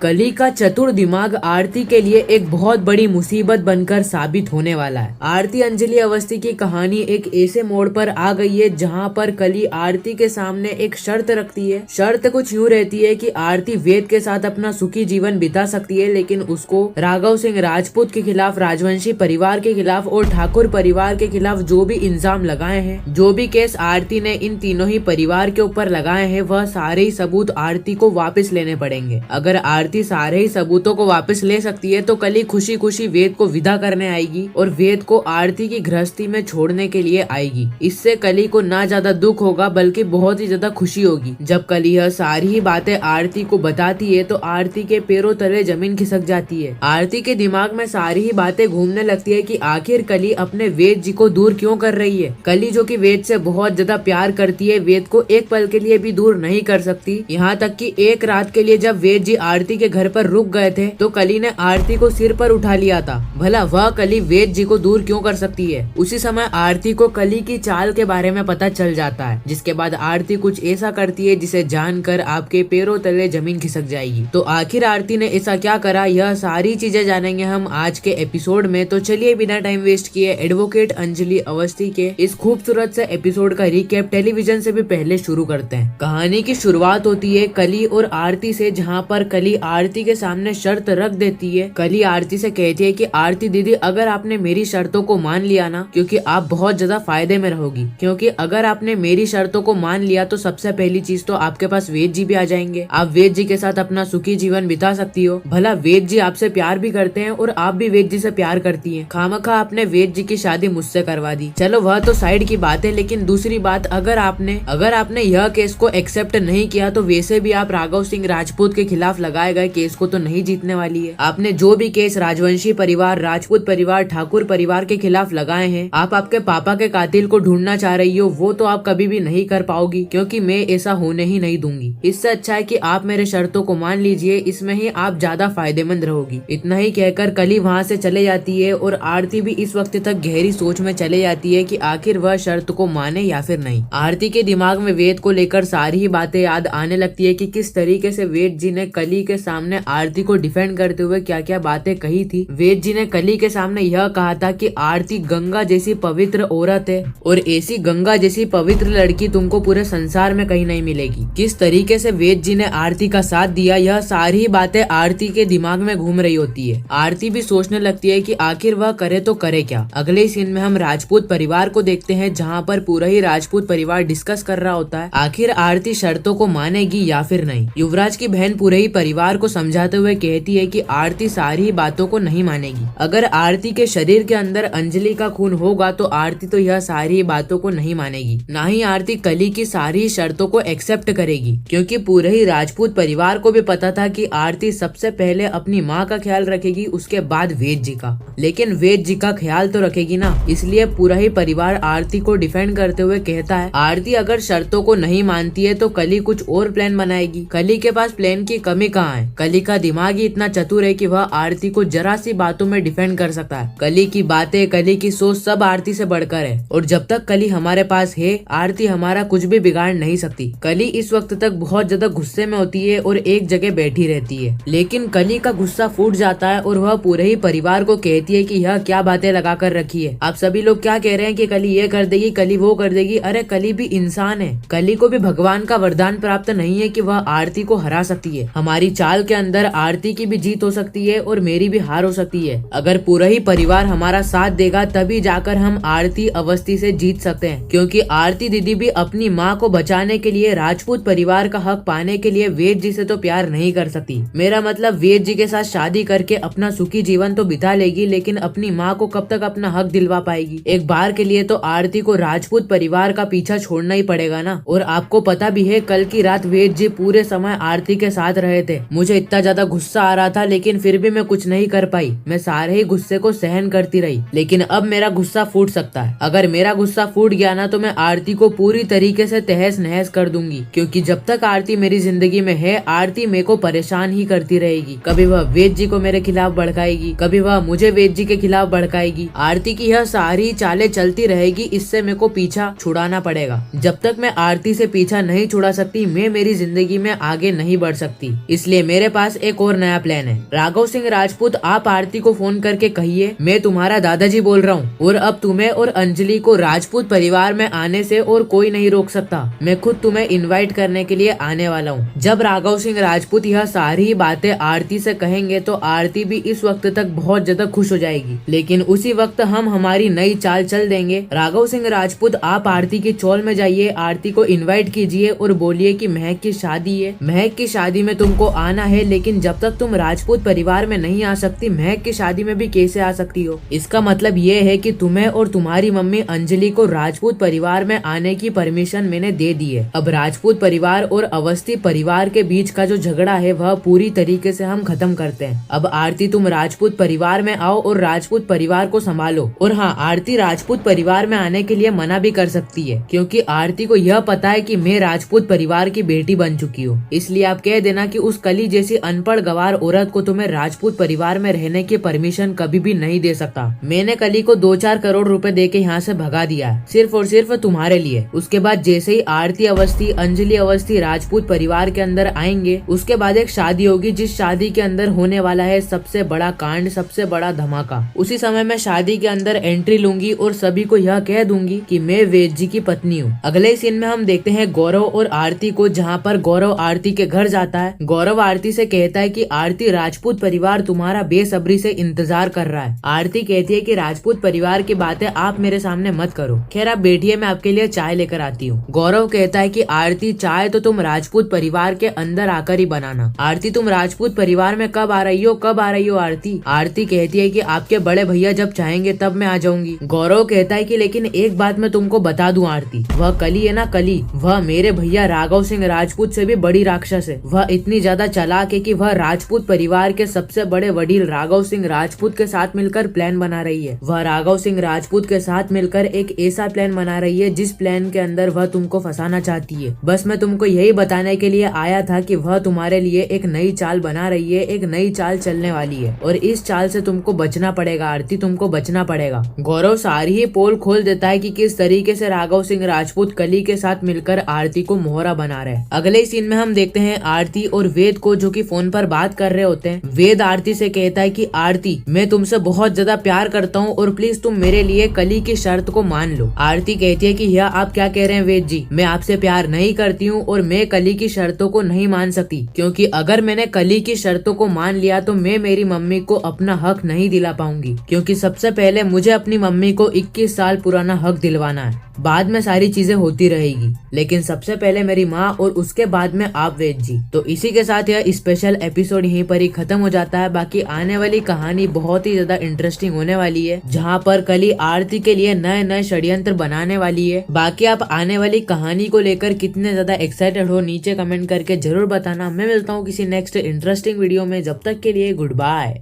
कली का चतुर दिमाग आरती के लिए एक बहुत बड़ी मुसीबत बनकर साबित होने वाला है। आरती अंजलि अवस्थी की कहानी एक ऐसे मोड़ पर आ गई है जहां पर कली आरती के सामने एक शर्त रखती है। शर्त कुछ यूँ रहती है कि आरती वेद के साथ अपना सुखी जीवन बिता सकती है, लेकिन उसको राघव सिंह राजपूत के खिलाफ, राजवंशी परिवार के खिलाफ और ठाकुर परिवार के खिलाफ जो भी इल्जाम लगाए हैं, जो भी केस आरती ने इन तीनों ही परिवार के ऊपर लगाए हैं, वह सारे ही सबूत आरती को वापस लेने पड़ेंगे। अगर आरती सारे ही सबूतों को वापस ले सकती है तो कली खुशी खुशी वेद को विदा करने आएगी और वेद को आरती की गृहस्थी में छोड़ने के लिए आएगी। इससे कली को ना ज्यादा दुख होगा बल्कि बहुत ही ज्यादा खुशी होगी। जब कली यह सारी ही बातें आरती को बताती है तो आरती के पैरों तले जमीन खिसक जाती है। आरती के दिमाग में सारी ही बातें घूमने लगती है कि आखिर कली अपने वेद जी को दूर क्यों कर रही है। कली जो कि वेद से बहुत ज्यादा प्यार करती है, वेद को एक पल के लिए भी दूर नहीं कर सकती। यहाँ तक कि एक रात के लिए जब वेद जी आरती के घर पर रुक गए थे तो कली ने आरती को सिर पर उठा लिया था। भला वह कली वेद जी को दूर क्यों कर सकती है। उसी समय आरती को कली की चाल के बारे में पता चल जाता है, जिसके बाद आरती कुछ ऐसा करती है जिसे जानकर आपके पैरों तले जमीन खिसक जाएगी। तो आखिर आरती ने ऐसा क्या करा, यह सारी चीजें जानेंगे हम आज के एपिसोड में। तो चलिए बिना टाइम वेस्ट किए एडवोकेट अंजलि अवस्थी के इस खूबसूरत से एपिसोड का रिकैप टेलीविजन से भी पहले शुरू करते हैं। कहानी की शुरुआत होती है कली और आरती से, जहाँ पर कली आरती के सामने शर्त रख देती है। कली आरती से कहती है कि आरती दीदी, अगर आपने मेरी शर्तों को मान लिया ना, क्योंकि आप बहुत ज्यादा फायदे में रहोगी, क्योंकि अगर आपने मेरी शर्तों को मान लिया तो सबसे पहली चीज तो आपके पास वेद जी भी आ जाएंगे। आप वेद जी के साथ अपना सुखी जीवन बिता सकती हो। भला वेद जी आपसे प्यार भी करते हैं और आप भी वेद जी से प्यार करती हैं। खामखा आपने वेद जी की शादी मुझसे करवा दी। चलो वह तो साइड की बात है, लेकिन दूसरी बात, अगर आपने यह केस को एक्सेप्ट नहीं किया तो वैसे भी आप राघव सिंह राजपूत के खिलाफ लगाए गए केस को तो नहीं जीतने वाली है। आपने जो भी केस राजवंशी परिवार, राजपूत परिवार, ठाकुर परिवार के खिलाफ लगाए हैं, आप आपके पापा के कातिल को ढूंढना चाह रही हो, वो तो आप कभी भी नहीं कर पाओगी, क्योंकि मैं ऐसा होने ही नहीं दूंगी। इससे अच्छा है कि आप मेरे शर्तों को मान लीजिए, इसमें ही आप ज्यादा फायदेमंद रहोगी। इतना ही कहकर कली वहाँ से चले जाती है और आरती भी इस वक्त तक गहरी सोच में चले जाती है कि आखिर वह शर्त को माने या फिर नहीं। आरती के दिमाग में वेद को लेकर सारी ही बातें याद आने लगती है कि किस तरीके से वेद जी ने कली के सामने आरती को डिफेंड करते हुए क्या क्या बातें कही थी। वेद जी ने कली के सामने यह कहा था कि आरती गंगा जैसी पवित्र औरत है और ऐसी गंगा जैसी पवित्र लड़की तुमको पूरे संसार में कहीं नहीं मिलेगी। किस तरीके से वेद जी ने आरती का साथ दिया, यह सारी बातें आरती के दिमाग में घूम रही होती है। आरती भी सोचने लगती है कि आखिर वह करे तो करे क्या। अगले सीन में हम राजपूत परिवार को देखते हैं, जहाँ पर पूरा ही राजपूत परिवार डिस्कस कर रहा होता है आखिर आरती शर्तों को मानेगी या फिर नहीं। युवराज की बहन पूरे ही परिवार को समझाते हुए कहती है कि आरती सारी बातों को नहीं मानेगी। अगर आरती के शरीर के अंदर अंजलि का खून होगा तो आरती तो यह सारी बातों को नहीं मानेगी, ना ही आरती कली की सारी शर्तों को एक्सेप्ट करेगी, क्योंकि पूरे ही राजपूत परिवार को भी पता था कि आरती सबसे पहले अपनी माँ का ख्याल रखेगी, उसके बाद वेद जी का। लेकिन वेद जी का ख्याल तो रखेगी ना, इसलिए पूरा ही परिवार आरती को डिफेंड करते हुए कहता है आरती अगर शर्तों को नहीं मानती है तो कली कुछ और प्लान बनाएगी। कली के पास प्लान की कमी कहाँ है। कली का दिमाग ही इतना चतुर है कि वह आरती को जरा सी बातों में डिफेंड कर सकता है। कली की बातें, कली की सोच सब आरती से बढ़कर है, और जब तक कली हमारे पास है आरती हमारा कुछ भी बिगाड़ नहीं सकती। कली इस वक्त तक बहुत ज्यादा गुस्से में होती है और एक जगह बैठी रहती है, लेकिन कली का गुस्सा फूट जाता है और वह पूरे ही परिवार को कहती है कि यह क्या बातें लगा कर रखी है। आप सभी लोग क्या कह रहे हैं कि कली ये कर देगी, कली वो कर देगी। अरे कली भी इंसान है, कली को भी भगवान का वरदान प्राप्त नहीं है कि वह आरती को हरा सकती है। हमारी चाल के अंदर आरती की भी जीत हो सकती है और मेरी भी हार हो सकती है। अगर पूरा ही परिवार हमारा साथ देगा तभी जाकर हम आरती अवस्थी से जीत सकते हैं, क्योंकि आरती दीदी भी अपनी माँ को बचाने के लिए, राजपूत परिवार का हक पाने के लिए वेद जी से तो प्यार नहीं कर सकती। मेरा मतलब वेद जी के साथ शादी करके अपना सुखी जीवन तो बिता लेगी, लेकिन अपनी माँ को कब तक अपना हक दिलवा पाएगी। एक बार के लिए तो आरती को राजपूत परिवार का पीछा छोड़ना ही पड़ेगा ना। और आपको पता भी है कल की रात वेद जी पूरे समय आरती के साथ रहे थे। मुझे इतना ज्यादा गुस्सा आ रहा था, लेकिन फिर भी मैं कुछ नहीं कर पाई। मैं सारे ही गुस्से को सहन करती रही, लेकिन अब मेरा गुस्सा फूट सकता है। अगर मेरा गुस्सा फूट गया ना तो मैं आरती को पूरी तरीके से तहस नहस कर दूंगी, क्योंकि जब तक आरती मेरी जिंदगी में है आरती मेरे को परेशान ही करती रहेगी। कभी वह वेद जी को मेरे खिलाफ भड़काएगी, कभी वह मुझे वेद जी के खिलाफ भड़काएगी। आरती की यह सारी चालें चलती रहेगी, इससे मेरे को पीछा छुड़ाना पड़ेगा। जब तक मैं आरती से पीछा नहीं छुड़ा सकती मैं मेरी जिंदगी में आगे नहीं बढ़ सकती। इसलिए मेरे पास एक और नया प्लान है। राघव सिंह राजपूत, आप आरती को फोन करके कहिए मैं तुम्हारा दादाजी बोल रहा हूँ और अब तुम्हें और अंजलि को राजपूत परिवार में आने से और कोई नहीं रोक सकता। मैं खुद तुम्हें इनवाइट करने के लिए आने वाला हूँ। जब राघव सिंह राजपूत यह सारी बातें आरती से कहेंगे तो आरती भी इस वक्त तक बहुत ज्यादा खुश हो जाएगी, लेकिन उसी वक्त हम हमारी नई चाल चल देंगे। राघव सिंह राजपूत, आप आरती की चौल में जाइए, आरती को इनवाइट कीजिए और बोलिए कि महक की शादी है, महक की शादी में तुमको आना है, लेकिन जब तक तुम राजपूत परिवार में नहीं आ सकती, महक की शादी में भी कैसे आ सकती हो। इसका मतलब ये है कि तुम्हें और तुम्हारी मम्मी अंजलि को राजपूत परिवार में आने की परमिशन मैंने दे दी है। अब राजपूत परिवार और अवस्थी परिवार के बीच का जो झगड़ा है वह पूरी तरीके से हम खत्म करते हैं। अब आरती, तुम राजपूत परिवार में आओ और राजपूत परिवार को संभालो। और हाँ, आरती राजपूत परिवार में आने के लिए मना भी कर सकती है, क्योंकि आरती को यह पता है कि मैं राजपूत परिवार की बेटी बन चुकी हूँ। इसलिए आप कह देना कि उस कली जैसी अनपढ़ गवार औरत को तुम्हें राजपूत परिवार में रहने की परमिशन कभी भी नहीं दे सकता। मैंने कली को 2-4 करोड़ रुपए देके यहाँ से भगा दिया है, सिर्फ और सिर्फ तुम्हारे लिए। उसके बाद जैसे ही आरती अवस्थी, अंजलि अवस्थी राजपूत परिवार के अंदर आएंगे, उसके बाद एक शादी होगी, जिस शादी के अंदर होने वाला है सबसे बड़ा कांड, सबसे बड़ा धमाका। उसी समय मैं शादी के अंदर एंट्री लूंगी और सभी को यह कह दूंगी कि मैं वेद जी की पत्नी हूँ। अगले सीन में हम देखते हैं गौरव और आरती को, जहाँ पर गौरव आरती के घर जाता है। गौरव आरती से कहता है कि आरती, राजपूत परिवार तुम्हारा बेसब्री से इंतजार कर रहा है। आरती कहती है कि राजपूत परिवार की बातें आप मेरे सामने मत करो, खैर आप बैठिए, मैं आपके लिए चाय लेकर आती हूँ। गौरव कहता है कि आरती, चाय तो तुम राजपूत परिवार के अंदर आकर ही बनाना। आरती, तुम राजपूत परिवार में कब आ रही हो, कब आ रही हो आरती? आरती कहती है कि आपके बड़े भैया जब चाहेंगे तब मैं आ जाऊंगी। गौरव कहता है कि लेकिन एक बात मैं तुमको बता दूं आरती, वह कली है ना, कली, वह मेरे भैया राघव सिंह राजपूत से भी बड़ी राक्षस है। वह इतनी ज्यादा चालाक है कि वह राजपूत परिवार के सबसे बड़े वडील राघव सिंह राजपूत के साथ मिलकर प्लान बना रही है। वह राघव सिंह राजपूत के साथ मिलकर एक ऐसा प्लान बना रही है जिस प्लान के अंदर वह तुमको फंसाना चाहती है। बस मैं तुमको यही बताने के लिए आया था कि वह तुम्हारे लिए एक नई चाल बना रही है, एक नई चाल चलने वाली है और इस चाल से तुमको बचना पड़ेगा आरती, तुमको बचना पड़ेगा। गौरव सारी ही पोल खोल देता है कि किस तरीके से राघव सिंह राजपूत कली के साथ मिलकर आरती को मोहरा बना रहे हैं। अगले सीन में हम देखते हैं आरती और वेद को, जो कि फोन पर बात कर रहे होते हैं। वेद आरती से कहता है कि आरती, मैं तुमसे बहुत ज्यादा प्यार करता हूँ और प्लीज तुम मेरे लिए कली की शर्त को मान लो। आरती कहती है कि यह आप क्या कह रहे हैं वेद जी, मैं आपसे प्यार नहीं करती हूँ और मैं कली की शर्तों को नहीं मान सकती, क्योंकि अगर मैंने कली की शर्तों को मान लिया तो मैं मेरी मम्मी को अपना हक नहीं दिला पाऊंगी, क्योंकि सबसे पहले मुझे अपनी मम्मी को 21 साल पुराना हक दिलवाना है, बाद में सारी चीजें होती रहेगी, लेकिन सबसे पहले मेरी माँ और उसके बाद में आप वेद जी। तो इसी के साथ यह स्पेशल एपिसोड यहीं पर ही खत्म हो जाता है। बाकी आने वाली कहानी बहुत ही ज्यादा इंटरेस्टिंग होने वाली है, जहाँ पर कली आरती के लिए नए नए षड्यंत्र बनाने वाली है। बाकी आप आने वाली कहानी को लेकर कितने ज्यादा एक्साइटेड हो, नीचे कमेंट करके जरूर बताना। मैं मिलता हूँ किसी नेक्स्ट इंटरेस्टिंग वीडियो में, जब तक के लिए गुड बाय।